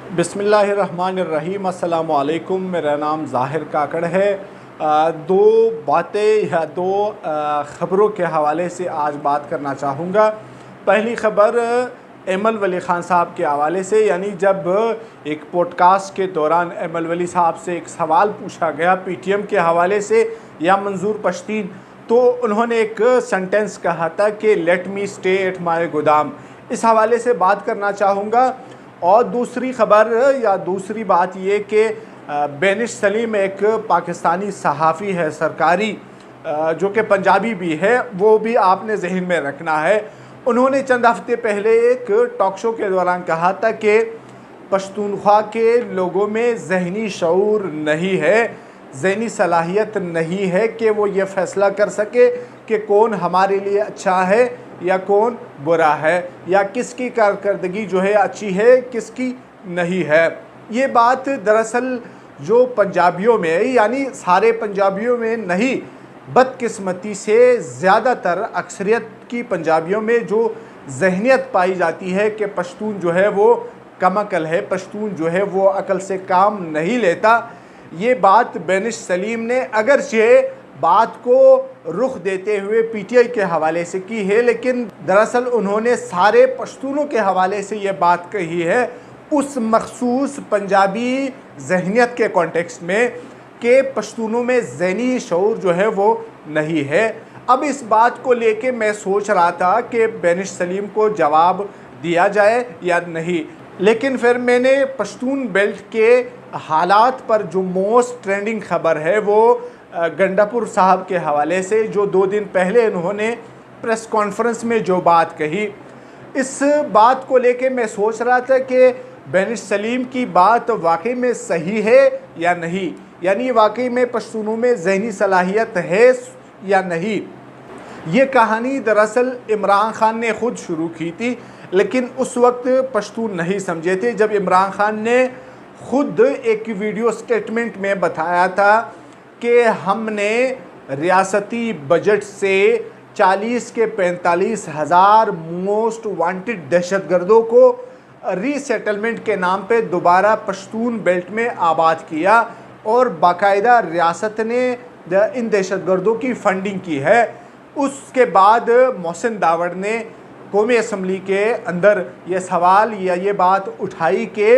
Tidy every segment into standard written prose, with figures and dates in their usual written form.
बिस्मिल्लाहिर्रहमानिर्रहीम, अस्सलामु अलैकुम। मेरा नाम ज़ाहिर काकड़ है। दो बातें या दो ख़बरों के हवाले से आज बात करना चाहूँगा। पहली ख़बर एमल वली ख़ान साहब के हवाले से, यानी जब एक पॉडकास्ट के दौरान एमल वली साहब से एक सवाल पूछा गया पीटीएम के हवाले से या मंजूर पश्तीन, तो उन्होंने एक सेंटेंस कहा था कि let me stay at my गोदाम। इस हवाले से बात करना चाहूँगा। और दूसरी ख़बर या दूसरी बात ये कि बेनिश सलीम एक पाकिस्तानी सहाफ़ी है सरकारी, जो कि पंजाबी भी है, वो भी आपने जहन में रखना है। उन्होंने चंद हफ्ते पहले एक टॉक शो के दौरान कहा था कि पश्तूनख्वा के लोगों में ज़हनी शऊर नहीं है, ज़हनी सलाहियत नहीं है कि वो ये फ़ैसला कर सके कि कौन हमारे लिए अच्छा है या कौन बुरा है, या किसकी कारकर्दगी जो है अच्छी है किसकी नहीं है। ये बात दरअसल जो पंजाबियों में, यानी सारे पंजाबियों में नहीं, बदकिस्मती से ज़्यादातर अक्सरियत की पंजाबियों में जो जहनीत पाई जाती है कि पश्तून जो है वो कम अकल है, पश्तून जो है वो अकल से काम नहीं लेता। ये बात बेनिश सलीम ने अगरचे बात को रुख देते हुए पीटीआई के हवाले से की है, लेकिन दरअसल उन्होंने सारे पश्तूनों के हवाले से ये बात कही है उस मखसूस पंजाबी जहनीत के कॉन्टेक्स्ट में कि पश्तूनों में ज़हनी शऊर जो है वो नहीं है। अब इस बात को लेके मैं सोच रहा था कि बेनिश सलीम को जवाब दिया जाए या नहीं, लेकिन फिर मैंने पश्तून बेल्ट के हालात पर जो मोस्ट ट्रेंडिंग खबर है वो गंडापुर साहब के हवाले से, जो 2 दिन पहले उन्होंने प्रेस कॉन्फ्रेंस में जो बात कही, इस बात को लेके मैं सोच रहा था कि बेनिश सलीम की बात वाकई में सही है या नहीं, यानी वाकई में पश्तूनों में ज़हनी सलाहियत है या नहीं। ये कहानी दरअसल इमरान खान ने ख़ुद शुरू की थी, लेकिन उस वक्त पश्तून नहीं समझे थे। जब इमरान खान ने ख़ुद एक वीडियो स्टेटमेंट में बताया था कि हमने रियासती बजट से 40 के 45 हज़ार मोस्ट वांटेड दहशतगर्दों को रीसेटलमेंट के नाम पे दोबारा पश्तून बेल्ट में आबाद किया और बाकायदा रियासत ने इन दहशतगर्दों की फंडिंग की है। उसके बाद मोहसिन दावड़ ने कौमी असम्बली के अंदर ये सवाल या ये बात उठाई कि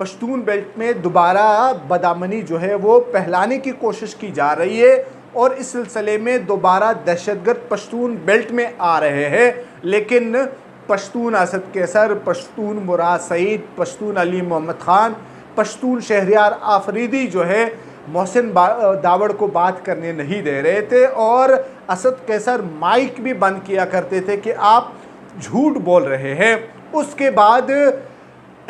पश्तून बेल्ट में दोबारा बदामनी जो है वो पहलाने की कोशिश की जा रही है और इस सिलसिले में दोबारा दहशतगर्द पश्तून बेल्ट में आ रहे हैं। लेकिन पश्तून असद कैसर, पश्तून मुराद सईद, पश्तून अली मोहम्मद ख़ान, पश्तून शहरियार आफरीदी जो है मोहसिन दावड़ को बात करने नहीं दे रहे थे और असद कैसर माइक भी बंद किया करते थे कि आप झूठ बोल रहे हैं। उसके बाद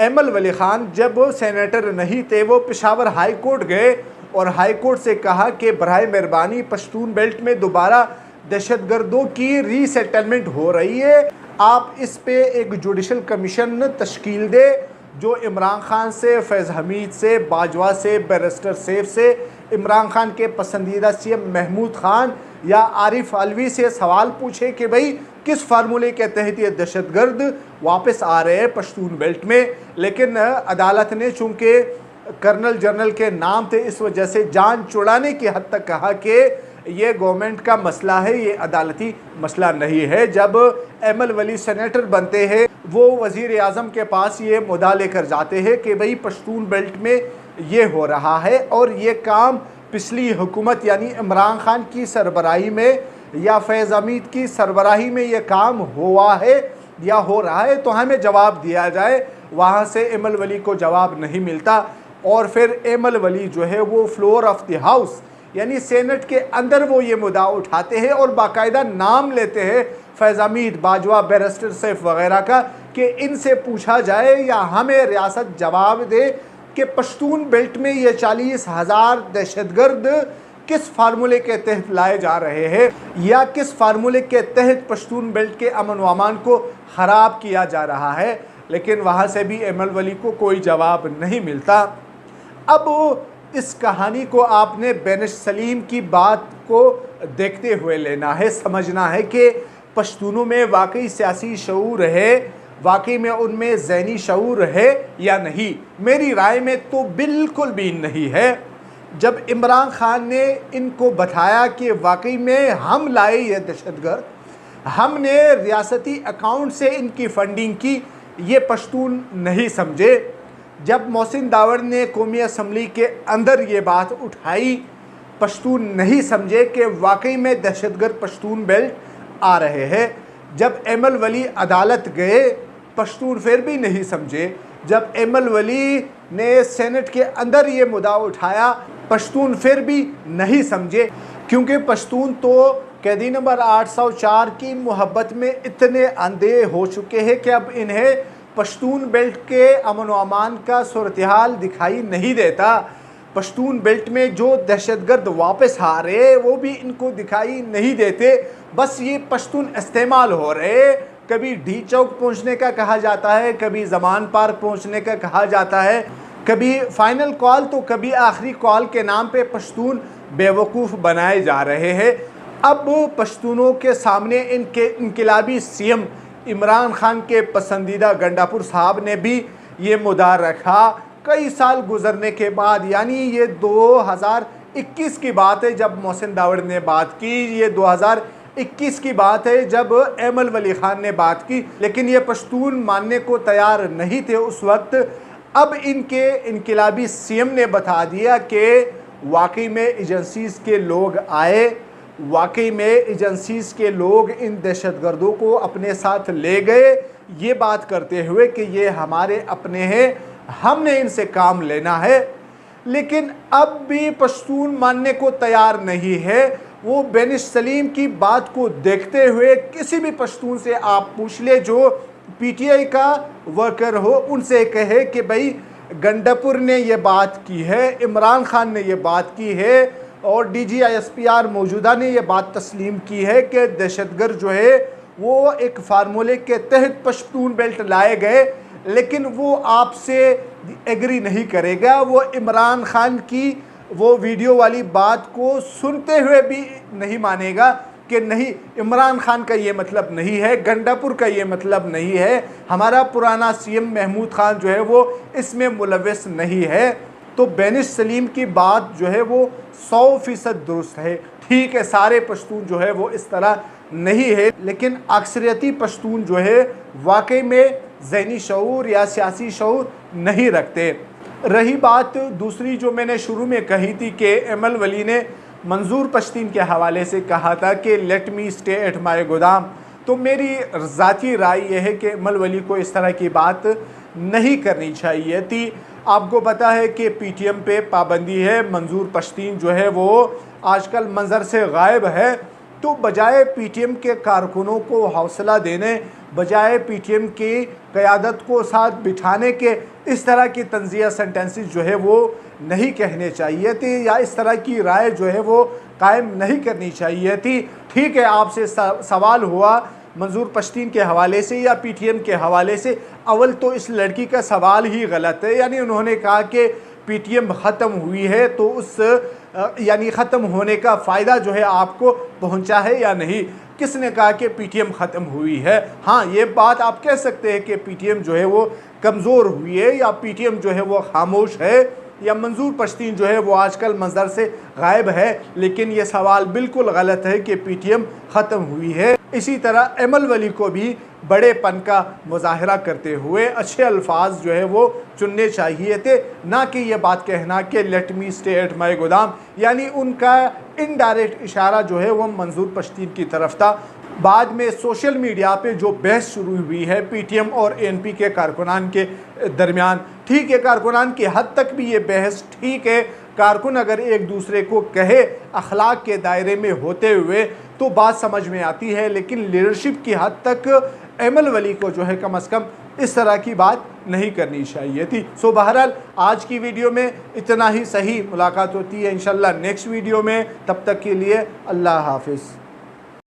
एमल वली ख़ान जब सेनेटर नहीं थे, वो पेशावर हाई कोर्ट गए और हाई कोर्ट से कहा कि बराए मेहरबानी पश्तून बेल्ट में दोबारा दहशतगर्दों की रीसेटलमेंट हो रही है, आप इस पे एक जुडिशल कमीशन तश्कील दे जो इमरान खान से, फैज़ हमीद से, बाजवा से, बैरिस्टर सैफ से, इमरान खान के पसंदीदा सीएम महमूद खान या आरिफ अलवी से सवाल पूछे कि भाई किस फार्मूले के तहत ये दहशतगर्द वापस आ रहे हैं पश्तून बेल्ट में। लेकिन अदालत ने चूँकि कर्नल जनरल के नाम थे इस वजह से जान छुड़ाने की हद तक कहा कि ये गवर्नमेंट का मसला है, ये अदालती मसला नहीं है। जब एमल वली सेनेटर बनते हैं वो वज़ीर आज़म के पास ये मुद्दा लेकर जाते हैं कि भाई पश्तून बेल्ट में ये हो रहा है और ये काम पिछली हुकूमत यानी इमरान खान की सरबराही में या फैज़ हमीद की सरबराही में ये काम हुआ है या हो रहा है, तो हमें जवाब दिया जाए। वहाँ से एमल वली को जवाब नहीं मिलता और फिर एमल वली जो है वो फ्लोर ऑफ द हाउस यानी सेनेट के अंदर वो ये मुद्दा उठाते हैं और बाकायदा नाम लेते हैं फैज़ हमीद, बाजवा, बैरिस्टर सैफ वगैरह का कि इनसे पूछा जाए या हमें रियासत जवाब दे कि पश्तून बेल्ट में ये 40 हज़ार दहशतगर्द किस फार्मूले के तहत लाए जा रहे हैं या किस फार्मूले के तहत पश्तून बेल्ट के अमन व अमान को ख़राब किया जा रहा है। लेकिन वहाँ से भी एमल वली को कोई जवाब नहीं मिलता। अब इस कहानी को आपने बेनिश सलीम की बात को देखते हुए लेना है, समझना है कि पश्तूनों में वाकई सियासी शऊर है, वाकई में उनमें ज़हनी शऊर है या नहीं? मेरी राय में तो बिल्कुल भी नहीं है। जब इमरान खान ने इनको बताया कि वाकई में हम लाए ये दहशतगर्द, हमने रियासती अकाउंट से इनकी फंडिंग की, ये पश्तून नहीं समझे। जब मोहसिन दावड़ ने कौमी असम्बली के अंदर ये बात उठाई, पश्तून नहीं समझे कि वाकई में दहशतगर्द पश्तून बेल्ट आ रहे हैं। जब एमल वली अदालत गए, पश्तून फिर भी नहीं समझे। जब एमल वली ने सेनेट के अंदर ये मुद्दा उठाया, पश्तून फिर भी नहीं समझे, क्योंकि पश्तून तो कैदी नंबर 804 की मोहब्बत में इतने अंधे हो चुके हैं कि अब इन्हें पश्तून बेल्ट के अमन व अमान का सूरत-ए-हाल दिखाई नहीं देता। पश्तून बेल्ट में जो दहशतगर्द वापस आ रहे वो भी इनको दिखाई नहीं देते। बस ये पश्तून इस्तेमाल हो रहे। कभी डी चौक पहुंचने का कहा जाता है, कभी ज़मान पार्क पहुंचने का कहा जाता है, कभी फाइनल कॉल तो कभी आखिरी कॉल के नाम पे पश्तून बेवकूफ़ बनाए जा रहे हैं। अब पश्तूनों के सामने इनके इनकलाबी सीएम इमरान खान के पसंदीदा गंडापुर साहब ने भी ये मुद्दा रखा। कई साल गुजरने के बाद, यानी ये 2021 की बात है जब मोहसिन दावड़ ने बात की, ये 2021 की बात है जब एमल वली खान ने बात की, लेकिन ये पश्तून मानने को तैयार नहीं थे उस वक्त। अब इनके इनकलाबी सीएम ने बता दिया कि वाकई में एजेंसीज़ के लोग आए, वाकई में एजेंसीज़ के लोग इन दहशतगर्दों को अपने साथ ले गए, ये बात करते हुए कि ये हमारे अपने हैं, हमने इनसे काम लेना है। लेकिन अब भी पश्तून मानने को तैयार नहीं है। वो बेनिश सलीम की बात को देखते हुए किसी भी पश्तून से आप पूछ ले जो पीटीआई का वर्कर हो, उनसे कहे कि भाई गंडापुर ने ये बात की है, इमरान खान ने ये बात की है और DGISPR मौजूदा ने ये बात तस्लीम की है कि दहशतगर्द जो है वो एक फार्मूले के तहत पश्तून बेल्ट लाए गए, लेकिन वो आपसे एग्री नहीं करेगा। वो इमरान खान की वो वीडियो वाली बात को सुनते हुए भी नहीं मानेगा कि नहीं, इमरान खान का ये मतलब नहीं है, गंडापुर का ये मतलब नहीं है, हमारा पुराना सीएम महमूद खान जो है वो इसमें मुलव्वस नहीं है। तो बेनिश सलीम की बात जो है वो 100% दुरुस्त है। ठीक है, सारे पश्तून जो है वो इस तरह नहीं है, लेकिन अक्सरियती पश्तून जो है वाकई में ज़हनी शऊर या सियासी शऊर नहीं रखते। रही बात दूसरी जो मैंने शुरू में कही थी कि एमल वली ने मंजूर पश्तीन के हवाले से कहा था कि let me stay at my गोदाम, तो मेरी ज़ाती राय यह है कि एमल वली को इस तरह की बात नहीं करनी चाहिए थी। आपको पता है कि पीटीएम पे पाबंदी है, मंजूर पश्तीन जो है वो आजकल मंजर से गायब है। तो बजाय पीटीएम के कारकुनों को हौसला देने, बजाय पीटीएम की क़यादत को साथ बिठाने के, इस तरह की तंज़िया सेंटेंसेस जो है वो नहीं कहने चाहिए थे, या इस तरह की राय जो है वो कायम नहीं करनी चाहिए थी। ठीक है, आपसे सवाल हुआ मंजूर पश्तीन के हवाले से या पीटीएम के हवाले से। अव्वल तो इस लड़की का सवाल ही गलत है, यानी उन्होंने कहा कि पीटीएम ख़त्म हुई है तो उस यानी ख़त्म होने का फ़ायदा जो है आपको पहुंचा है या नहीं। किसने कहा कि पीटीएम ख़त्म हुई है? हाँ, ये बात आप कह सकते हैं कि पीटीएम जो है वो कमज़ोर हुई है, या पीटीएम जो है वो खामोश है, या मंजूर पश्तीन जो है वो आजकल मंजर से गायब है, लेकिन ये सवाल बिल्कुल गलत है कि पीटीएम ख़त्म हुई है। इसी तरह एमल वली को भी बड़ेपन का मुजाहरा करते हुए अच्छे अल्फाज जो है वो चुनने चाहिए थे, ना कि ये बात कहना कि let me stay at my गोदाम, यानी उनका इनडायरेक्ट इशारा जो है वो मंजूर पश्तीन की तरफ था। बाद में सोशल मीडिया पे जो बहस शुरू हुई है पीटीएम और एएनपी के कारकुनान के दरमियान, ठीक है, कारकुनान की हद तक भी ये बहस ठीक है। कारकुन अगर एक दूसरे को कहे अखलाक के दायरे में होते हुए तो बात समझ में आती है, लेकिन लीडरशिप की हद तक एमल वली को जो है कम अज़ कम इस तरह की बात नहीं करनी चाहिए थी। सो बहरहाल आज की वीडियो में इतना ही सही। मुलाकात होती है इंशाल्लाह नेक्स्ट वीडियो में, तब तक के लिए अल्लाह हाफिज़।